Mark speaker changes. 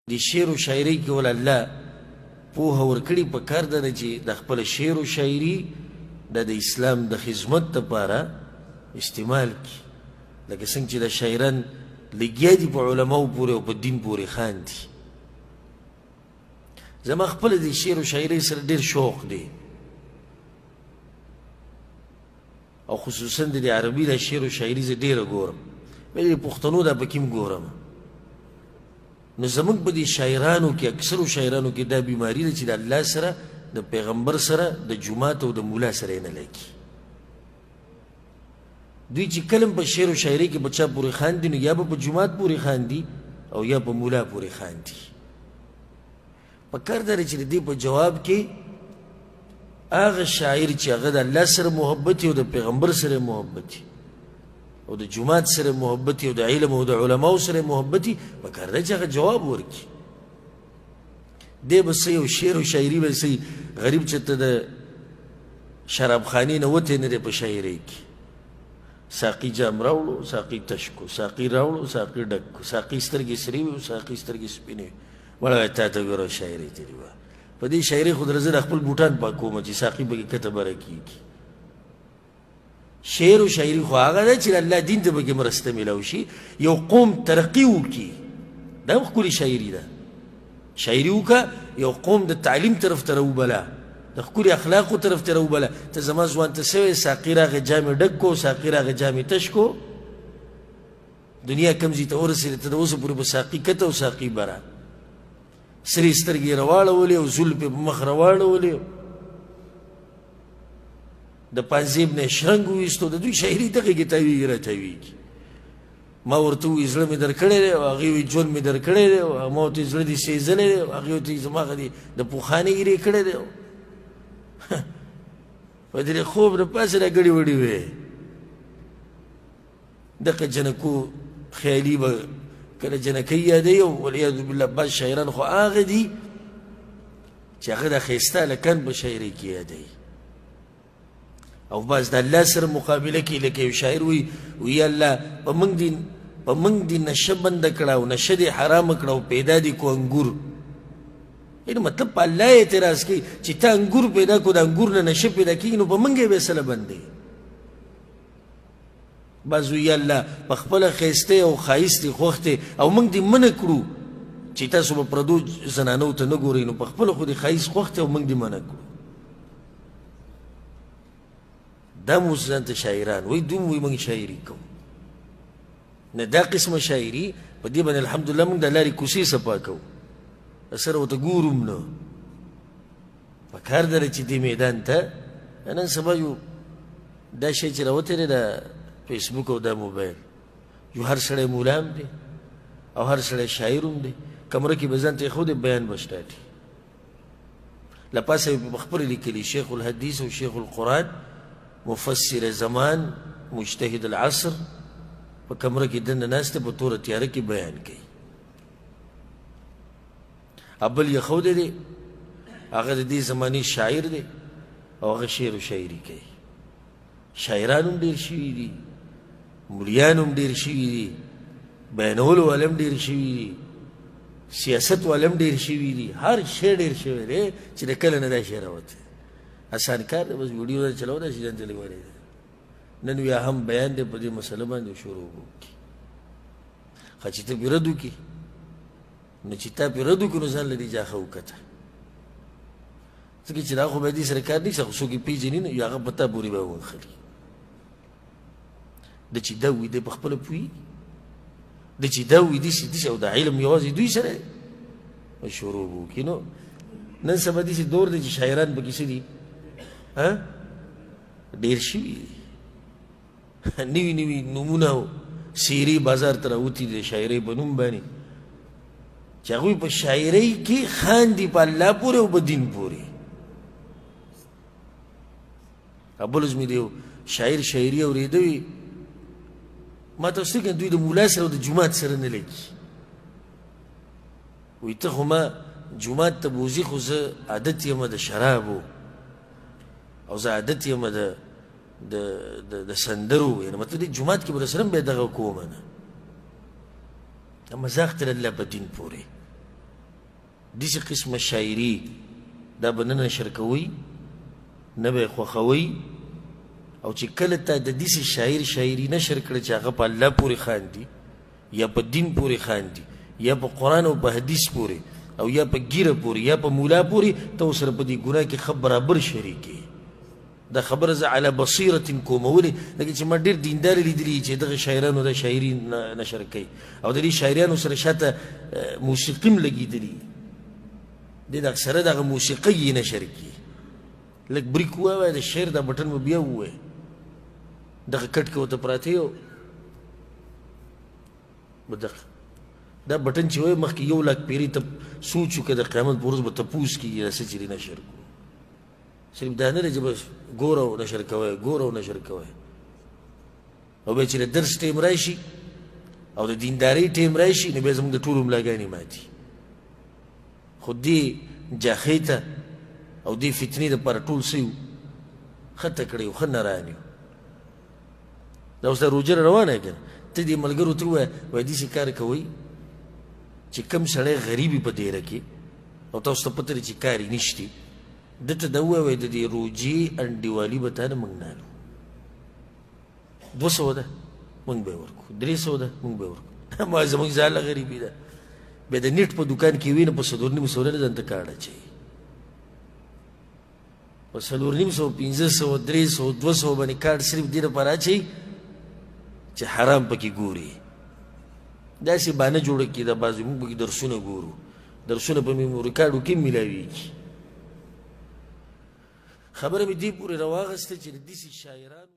Speaker 1: د شعر و شاعرۍ کې ول الله پوهه ورکړي په کار ده چې د خپل شعر و شاعري د اسلام د خدمت دپاره استعمال کړي لکه څنګه چې د شاعران لګیا دي په علماو پورې او په دین پورې خاندي زما خپل د شعر و شاعرۍ سره ډېر شوق دی او خصوصا د عربي د شعر و شاعري زه ډېره ګورم مې د پښتنو دا پکې هم ګورم نو زموږ په دې شاعرانو کې اکثرو شاعرانو کې دا بیماري ده چې د الله سره د پیغمبر سره د جومات او د مولا سره یې نه لګي دوی چې کلم په شعر و شاعرۍ کې په چا پورې خاندي نو یا به په جومات پورې خاندي او یا په مولا پورې خاندي په کار ده چې د دې په جواب کې هغه شاعر چې هغه د الله سره محبت او د پیغمبر سره محبت او د جومات سره محبت او د علم او د علماو سره محبت په کار ده چې هغه جواب ورکړي دی به څه یو شعر و شاعري به څه غریب چې ته د شرابخانې نه وتی نه دی په شاعرۍ کې ساقي جام راوړو ساقي تش کو ساقي راوړو ساقي ډک کو ساقي سترګې سرې وي ساقي سترګې سپینې وي مړه وایي تا ته ګوره شاعرۍ تېرې وه په دې شاعرۍ خو درځه د خپل بوټان پاکومه چې ساقي پکې کته بره کېږي شعر و شاعري خو هغه ده چې الله دین ته پکې مرسته میلاو شي یو قوم ترقي وکړي دا هم ښکلې شاعري ده شاعري وکړه یو قوم د تعلیم طرف ته راوبله د ښکلي اخلاقو طرف ته راوبله ته زما ځوان ته سوی ساقي راغې جامې ډک کو ساقي راغې جامې تش کو دنیا کم ځای ته ورسېده ته د اوسه پورې به ساقي کته او ساقي بره سرې سترګې یې راواړولې او زلفې په مخ راواړولې د پانزیب نه شرنګ وویستو د دوی شاعري دغې کې تاویږي راتاویږي ما ورته ووایي زړه مې در کړی دی او هغې وایي ژوند مې در کړی دی او ما ورته زړه دې سېزلی دی او هغې ورته زما هغه دې د پوخانې ګیرې کړی دی په دې خوب د پاسه را ګړې وړې وې دغه جنکو خیالي به کله جنکۍ یادوي او والعیاذ بالله بعض شاعران خو هغه دي چې هغه د ښایسته هلکان په شاعرۍ کې یادوي او بعض د الله سره مقابله کوي لکه یو شاعر وایي وی الله په موږ دې نشه بنده کړه او نشه دې حرامه کړه او پیدا دې کو انګور یعنې مطلب په الله اعتراض کوي چې ته انګور پیدا کو د انګور نه نشه پیدا کېږي نو په موږ یې بېسله بندوي بعض وی الله په خپله ښایسته او ښایستې خوښتې او موږ دې منع کړو چې تاسو به پردو زنانو ته نه ګورئ نو په خپله خو دې ښایست خوښتې او موږ دې منع کړو دا مو ځان ته شاعران وایي دوی وایي موږ شاعري کوو نه دا قسمه شاعري په دې باندې الحمدلله موږ د لارې کوڅې صفا کوو سره ورته ګورم نه په کار ده چې دې میدان ته نن سبا یو دا شی چې راوتی دی د فیسبوک او دا موبایل یو هر سړی مولا هم دی او هر سړی شاعر هم دی کمره کې به ځان ته ایښودی بیان به سټاټي له پاسه یې خپله لیکلي شیخ الحدیث او شیخ القرآن مفسر زمان مجتهد العصر په کمره کې دننه ناست دی په توره تیاره کې بیان کوي بل یې ښودی دی هغه د دې زمانې شاعر دی او هغه شعر و شاعري کوي شاعران هم ډېر شوي دي ملیان هم ډېر شوي دي بیانولو والا هم ډېر شوي دي سیاست والا هم ډېر شوي دي هر شی ډېر شوی دی چې د کله نه دا شی راوتی آسان کار دی بس ویډیو دا چلاو دا شي ځان ته لګولی دی نن بیا هم بیان دی په دې مسله باندې شروع وکړي ښه چې ته پرې رد وکړي نو چې تا پرې رد وکړي نو ځان له دې جاښه وکته ځکه چې دا خو به دې سره کار نشته خو څوک یې پېژني نو هغه په تا پورې به ونښلي د چې دا وي دی په خپله پوهېږي د چې دا وي داسې او د علم یوازې دوی سره شروع به وکړي نو نن سبا داسې دور دی چې شاعران پکې څه دي ډېر شوي دي نوي نوي نومونه سیرې بازار ته راوتي دي د شاعرۍ په نوم باندې چې هغوی په شاعرۍ کې خاندي په الله پورې او په دین پورې بل ورځ مې د یو شاعر شاعري اورېده وي ما ته فکر دوی د مولا سره او د جومات سره نه لګي وایي ته خو ما جومات ته بوځي خو زه عادت یم د شرابو او زه عادت یم د سندرو یعنې مطلب دی جومات کې به درسره هم بیا دغه کومه نه مذاق ته الله په دین پورې داسې قسمه شاعري دا به نه نشر کوئ نه به یې خوښوئ او چې کله تا د داسې شاعر شاعري نشر کړه چې هغه په الله پورې خاندي یا په دین پورې خاندي یا په قرآن او په حدیث پورې او یا په ګیره پورې یا په مولا پورې ته ورسره په دې ګناه کې ښه برابر شریک یې دا خبره زه علی بصیرت کوم ولې لکه چې ما ډېر دیندارې لیدلي چې دغه شاعرانو دا شاعري نشر کوي او د دې شاعرانو سره شاته موسیقي هم لګېدلي دې د اکثره دغه موسیقي یې نشر کړي لږ بریک ووایه د شعر دا بټن به بیا ووایه دغه کټ کې ورته پراته یو دا بټن چې وایي مخکې 1,00,000 پیرې ته سوچ وکړه د قیامت په ورځ به تپوس کېږي دا څه چې دې نشر کړو صرف دا نه دی چې بس ګوره او نشر کوی ګوره او نشر کوی او بیا چې د درس ټیم راشي او د دیندارۍ ټیم راشي نو بیا زموږ د ټولو ملاګانې ماتي خو دې جاخۍ ته او دې فتنې دپاره ټول څه یو ښه تکړه یو ښه نران یو دا اوس دا روژه روانه یې که نه ته دې ملګرو ته ووایه وایي داسې کار کوئ چې کوم سړی غریب وي په دیره کې او تاسو ته پته دی چې کار یې نشتي ده ته دا ووایه د دې روژې انډیوالي به تا نه موږ نه الو 200 ده موږ به یې ورکړو 300 ده موږ به یې ورکړو ما زموږ ځاله غریبي ده بیا د نیټ په دوکان کې وي نه په 4,500 نه ځان ته کارډ اچوي په 4,500 500 300 200 باندې کارډ صرف دې لپاره اچوي چې حرام پکې ګوري داسې بانه جوړه کړي دا بعضې موږ پکې درسونه ګورو درسونه په میموري کارډو کې میلاویږي خبره مې دې پورې راواغسته چې د داسې شاعرانو